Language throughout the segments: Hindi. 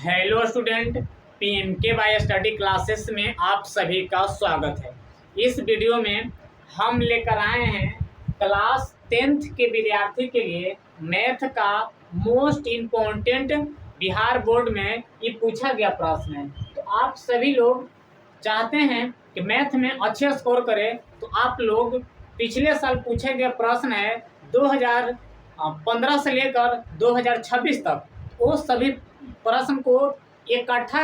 Hello student, PMK bye study classes में आप सभी का स्वागत है। इस वीडियो में हम लेकर आए हैं क्लास 10th के विद्यार्थी के लिए मैथ का मोस्ट इम्पोर्टेंट बिहार बोर्ड में ये पूछा गया प्रश्न है। तो आप सभी लोग चाहते हैं कि मैथ में अच्छे स्कोर करें, तो आप लोग पिछले साल पूछे गए प्रश्न है 2015 से लेकर 2026 तक, वो सभी प्रश्न को इकट्ठा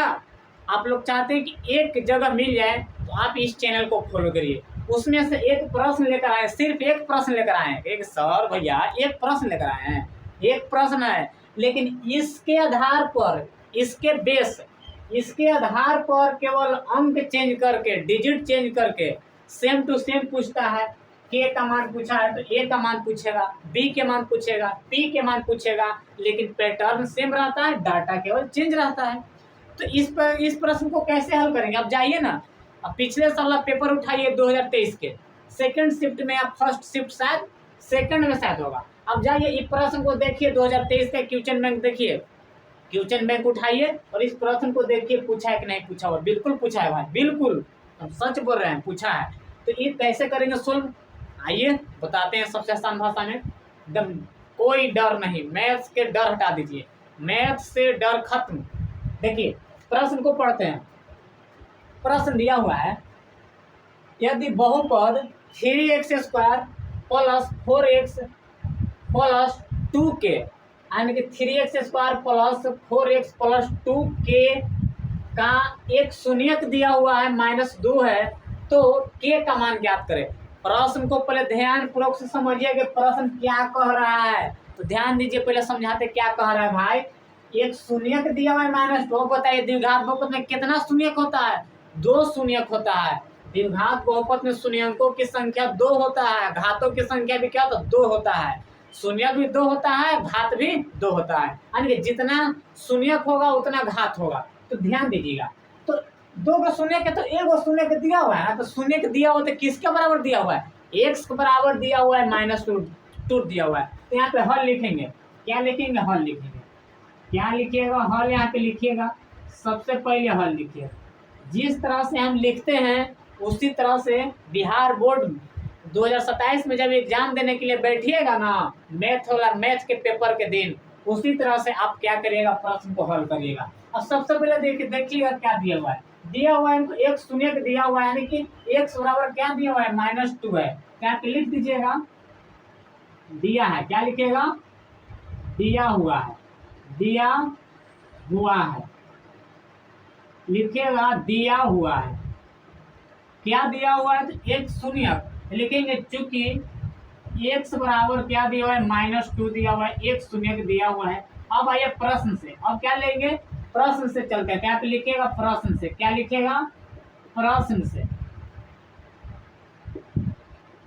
आप लोग चाहते हैं कि एक जगह मिल जाए, तो आप इस चैनल को फॉलो करिए। उसमें से एक प्रश्न लेकर आए, सिर्फ एक प्रश्न लेकर आए हैं। एक सर भैया एक प्रश्न लेकर आए हैं, एक प्रश्न है, लेकिन इसके आधार पर, इसके आधार पर केवल अंक चेंज करके, डिजिट चेंज करके सेम टू सेम पूछता है। के का मान पूछा है तो ए का मान पूछेगा, बी के मान पूछेगा, पी के मान पूछेगा, लेकिन पैटर्न सेम रहता है, डाटा केवल चेंज रहता है। तो इस प्रश्न को कैसे हल करेंगे? अब जाइए ना, अब पिछले साल आप पेपर उठाइए 2023 के सेकंड शिफ्ट में, आप फर्स्ट शिफ्ट शायद सेकंड में शायद होगा। अब जाइए इस प्रश्न को देखिए, 2023 का क्वेश्चन बैंक देखिए, क्वेश्चन बैंक उठाइए और इस प्रश्न को देखिए पूछा है कि नहीं पूछा हुआ। बिल्कुल पूछा है भाई, बिल्कुल हम सच बोल रहे हैं, पूछा है। तो ये कैसे करेंगे सोल्व, आइए बताते हैं सबसे आसान भाषा में। एकदम कोई डर नहीं, मैथ्स के डर हटा दीजिए, मैथ से डर खत्म। देखिए प्रश्न को पढ़ते हैं। प्रश्न दिया हुआ है, यदि बहुपद 3x² plus 4x plus 2k, यानी कि 3x² plus 4x plus 2k का एक शून्यक दिया हुआ है -2 है, तो k का मान ज्ञात करें। प्रश्न को पहले ध्यान पूर्वक से समझिए कि प्रश्न क्या कह रहा है। तो ध्यान दीजिए, पहले समझाते क्या कह रहा है भाई। एक शून्यक दिया हुआ है -2, बताइए द्विघात बहुपद में कितना शून्यक होता है? 2 शून्यक होता है। द्विघात बहुपद में शून्यकों की संख्या 2 होता है, घातों की संख्या भी क्या होता है? 2 होता है। शून्यक भी 2 होता है, घात भी 2 होता है, यानी कि जितना शून्यक होगा उतना घात होगा। तो ध्यान दीजिएगा, तो 2 का शून्य के, तो 1 शून्य के दिया हुआ है, तो शून्य के दिया हुआ तो किसके बराबर दिया हुआ है? x के बराबर दिया हुआ है, -2 दिया हुआ है। तो यहाँ पे हल लिखेंगे, क्या लिखेंगे? हल लिखेंगे। क्या लिखिएगा? हल यहाँ पे लिखिएगा। सबसे पहले हल लिखिएगा, जिस तरह से हम लिखते हैं उसी तरह से बिहार बोर्ड 2027 में जब एग्जाम देने के लिए बैठिएगा ना, मैथ के पेपर के दिन, उसी तरह से आप क्या करिएगा? प्रश्न को हल करिएगा। अब सबसे पहले देखिएगा क्या दिया हुआ है। दिया हुआ है इनको एक शून्यक दिया हुआ है, यानी कि x बराबर क्या दिया हुआ है? -2 है। क्या लिख दीजिएगा? दिया है, क्या लिखिएगा? दिया हुआ है, दिया हुआ है लिखिएगा, दिया हुआ है। क्या दिया हुआ है? तो एक शून्यक लिखेंगे, चूंकि x बराबर क्या दिया हुआ है? -2 दिया हुआ है, एक शून्यक दिया हुआ है। अब आइए प्रश्न से, अब क्या लेंगे? प्रश्न से चलते हैं। क्या पे लिखिएगा? प्रश्न से। क्या लिखिएगा? प्रश्न से।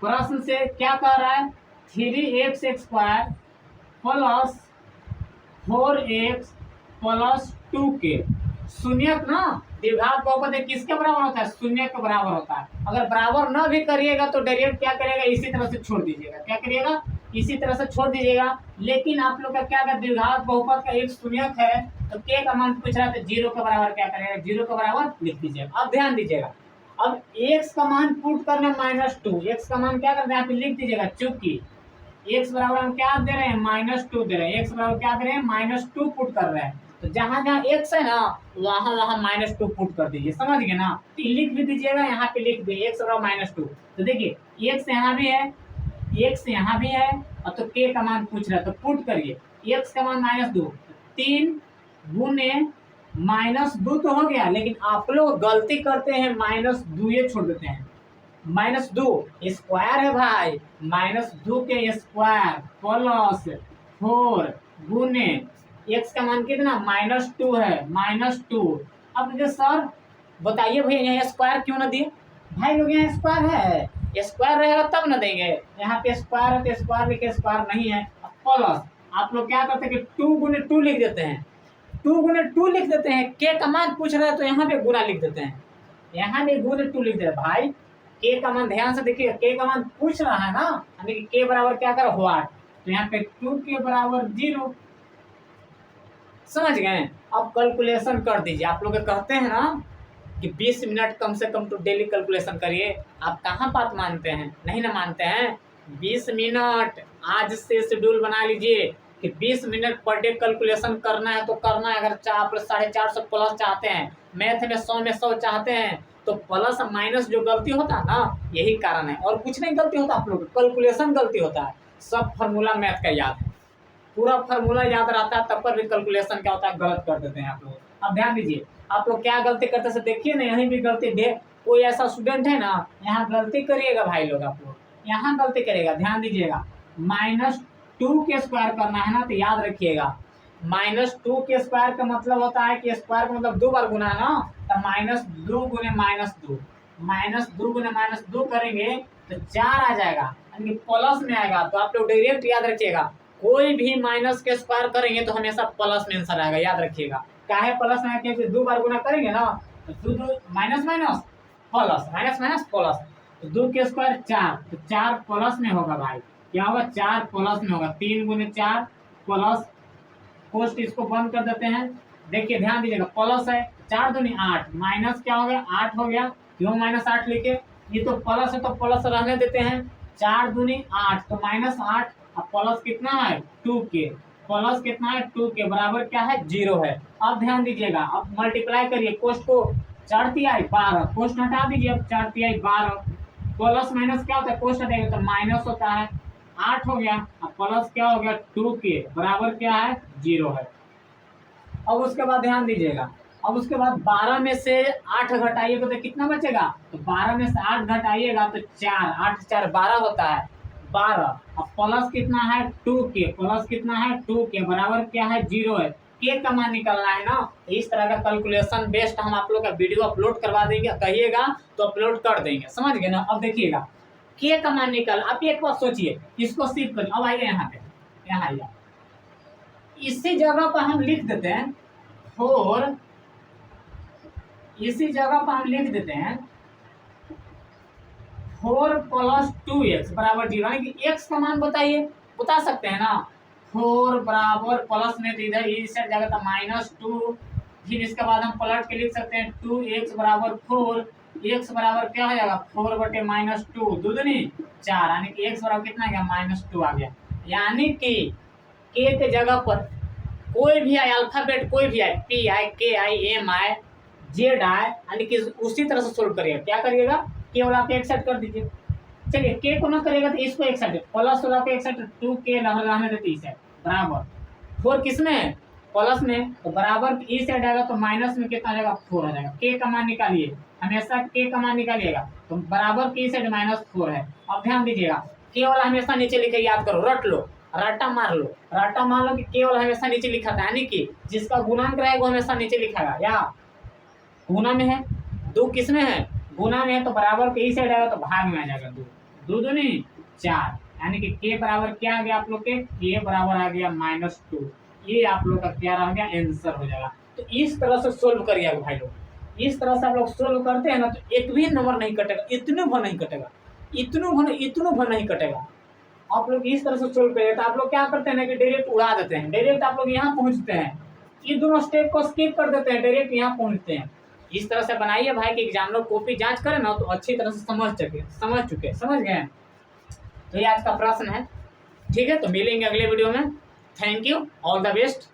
प्रश्न से क्या कह रहा है? 3x² plus 4x plus 2k। शून्यक ना, द्विघात बहुपद किसके बराबर होता है? शून्य के बराबर होता है। अगर बराबर न भी करिएगा तो डायरेक्ट क्या करिएगा? इसी तरह से छोड़ दीजिएगा। क्या करिएगा? इसी तरह से छोड़ दीजिएगा। लेकिन आप लोग का क्या है? द्विघात बहुपद का एक शून्यक है, तो k का मान पूछ रहा है, तो 0 के बराबर क्या करेगा? 0 के बराबर लिख दीजिएगा। अब ध्यान दीजिएगा, अब x का मान पुट करना -2, x का मान क्या करना है? यहाँ पे लिख दीजिएगा, चूंकि x बराबर हम क्या दे रहे हैं? -2 दे रहे हैं। x बराबर क्या दे रहे हैं? -2 पुट कर रहे हैं। तो जहां जहां x है ना, वहां -2 पुट कर दीजिए, समझ गए ना? तो लिख भी दीजिएगा, यहाँ पे लिख दीजिए x बराबर -2। तो देखिए x यहाँ भी है, x यहाँ भी है, और तो k का मान पूछ रहा है, तो पुट करिए। x का मान -2, 3 गुने -2 तो हो गया, लेकिन आप लोग गलती करते हैं, -2 ये छोड़ देते हैं। -2 स्क्वायर है भाई, -2 के स्क्वायर प्लस 4 गुने x का मान कितना? -2 है, -2। अब देखिए सर बताइए भैया, यहाँ स्क्वायर क्यों ना दिए? भाई लोग यहाँ स्क्वायर है, स्क्वायर रहेगा तब ना देंगे। यहाँ पे स्क्वायर है तो स्क्वायर लिखे, स्क्वायर नहीं है। प्लस आप लोग क्या करते हैं कि 2 गुने 2 लिख देते हैं, 2 गुने 2 लिख देते हैं। के का मान पूछ रहे हैं तो यहाँ पे गुना लिख देते हैं, यहाँ पे गुने 2 लिख देते हैं। भाई के का मान ध्यान से देखिए, के का मान पूछ रहा है ना, यानी कि के बराबर क्या करो? व्हाट। तो यहाँ पे 2 के बराबर 0, समझ गए। अब कैलकुलेशन कर दीजिए। आप लोग कहते हैं ना कि 20 मिनट कम से कम तो डेली कैलकुलेशन करिए, आप कहाँ बात मानते हैं, नहीं ना मानते हैं। 20 मिनट आज से शेड्यूल बना लीजिए कि 20 मिनट पर डे कैलकुलेशन करना है तो करना है। अगर आप 450 प्लस चाहते हैं, मैथ में 100 में 100 चाहते हैं, तो प्लस माइनस जो गलती होता है ना, यही कारण है और कुछ नहीं गलती होता। आप लोग कैलकुलेशन गलती होता है। सब फार्मूला मैथ का याद है, पूरा फार्मूला याद रहता है, तब पर भी कैलकुलेशन क्या होता है, गलत कर देते हैं आप लोग। अब ध्यान दीजिए, आप लोग क्या गलती करते से देखिए ना, यहीं भी गलती दे। कोई ऐसा स्टूडेंट है ना, यहाँ गलती करिएगा भाई लोग, आप लोग यहाँ गलती करेगा, ध्यान दीजिएगा। -2 के स्क्वायर करना है ना, तो याद रखिएगा -2 के स्क्वायर का मतलब होता है कि स्क्वायर का मतलब 2 बार गुना है ना, तो -2 गुने -2, -2 गुने -2 करेंगे तो 4 आ जाएगा, यानी प्लस में आएगा। तो आप लोग डायरेक्ट याद रखिएगा, कोई भी माइनस के स्क्वायर करेंगे तो हमेशा प्लस में आंसर आएगा, याद रखिएगा। काहे प्लस में, क्योंकि 2 बार गुना करेंगे ना, तो 2 minus minus plus, minus minus plus, तो 2 के स्क्वायर 4, तो 4 प्लस में होगा भाई। क्या होगा, 4 प्लस में होगा। 3 गुने 4 प्लस, पोस्ट इसको बंद कर देते हैं। देखिए ध्यान दीजिएगा, प्लस है, 4 दूनी 8, माइनस क्या हो गया, 8 हो गया। क्यों -8 लिखे, ये तो प्लस है तो प्लस रहने देते हैं। 4 दूनी 8, तो -8, अब प्लस कितना है 2 के, प्लस कितना है 2 के बराबर क्या है 0 है। अब ध्यान दीजिएगा, अब मल्टीप्लाई करिए, कोष्ट को 4 तिहाई 12, कोष्ट हटा दीजिए, अब 4 तिहाई 12, प्लस माइनस क्या होता है, कोष्ट हटाएगा तो माइनस होता है। 8 हो गया, अब प्लस क्या हो गया 2 के बराबर क्या है 0 है। अब उसके बाद ध्यान दीजिएगा, अब उसके बाद 12 में से 8 घटाइएगा तो कितना बचेगा, तो 12 में से 8 घटाइएगा तो 4, 8 4 12 होता है 12। अब प्लस कितना है 2 के, प्लस कितना है 2 के बराबर क्या है 0 है। के का मान निकलना है ना, इस तरह का कैलकुलेशन बेस्ड हम आप लोग का वीडियो अपलोड करवा देंगे, कहिएगा तो अपलोड कर देंगे, समझ गए ना। अब देखिएगा के का मान निकल, आप एक बार सोचिए, इसको शिफ्ट करिए। अब आइए यहाँ पे, यहाँ आइए, इसी जगह पर हम लिख देते हैं 4, इसी जगह पर हम लिख देते हैं 4 + 2x बराबर 0, यानी कि x का मान बताइए, बता सकते हैं ना। 4 बराबर प्लस में तो इधर इस साइड जाएगा तो -2, फिर इसके बाद हम पलट के लिख सकते हैं 2x बराबर 4, x बराबर क्या हो जाएगा 4 बटे -2, 2 दूनी 4, यानी कि x बराबर कितना आ गया -2 आ गया। यानी कि k के जगह पर कोई भी आए अल्फाबेट, कोई भी आए, P आए, K आए, M आए, Z आए, यानी कि उसी तरह से सोल्व करिएगा। क्या करिएगा, केवल आप एक साइड कर दीजिए। चलिए के को ना करेगा तो इसको एक साइड, प्लस वाला को एक साइड, 2 के रहने देते इस साइड बराबर 4 किसमें है, प्लस में, तो बराबर इस साइड आएगा तो माइनस में कितना आ जाएगा 4 आ जाएगा। के का मान निकालिए, हमेशा के का मान निकालिएगा, तो बराबर की साइड -4 है। अब ध्यान दीजिएगा, केवल हमेशा नीचे लिखे, याद करो, रट लो, राटा मार लो, राटा मान लो कि केवल हमेशा नीचे लिखा था, यानी कि जिसका गुणांक रहेगा वो हमेशा नीचे लिखागा। या गुना में है, 2 किस में है, गुना में है, तो बराबर के ही साइड आएगा तो भाग में आ जाएगा 2, 2 दूनी 4, यानी कि के बराबर क्या आ गया आप लोग के बराबर आ गया -2। ये आप लोग का क्या रह गया, आंसर हो जाएगा। तो इस तरह से सोल्व करिएगा भाई लोग, इस तरह से आप लोग सोल्व करते हैं ना, तो एक भी नंबर नहीं कटेगा, इतने भर नहीं कटेगा, इतनों भर नहीं कटेगा। आप लोग इस तरह से सोल्व करिए। तो आप लोग क्या करते हैं ना कि डायरेक्ट उड़ा देते हैं, डायरेक्ट आप लोग यहाँ पहुँचते हैं, ये दोनों स्टेप को स्किप कर देते हैं, डायरेक्ट यहाँ पहुँचते हैं। इस तरह से बनाइए भाई कि एग्जामिनर कॉपी जांच करें ना तो अच्छी तरह से समझ गए। तो ये आज का प्रश्न है, ठीक है। तो मिलेंगे अगले वीडियो में। Thank you, all the best.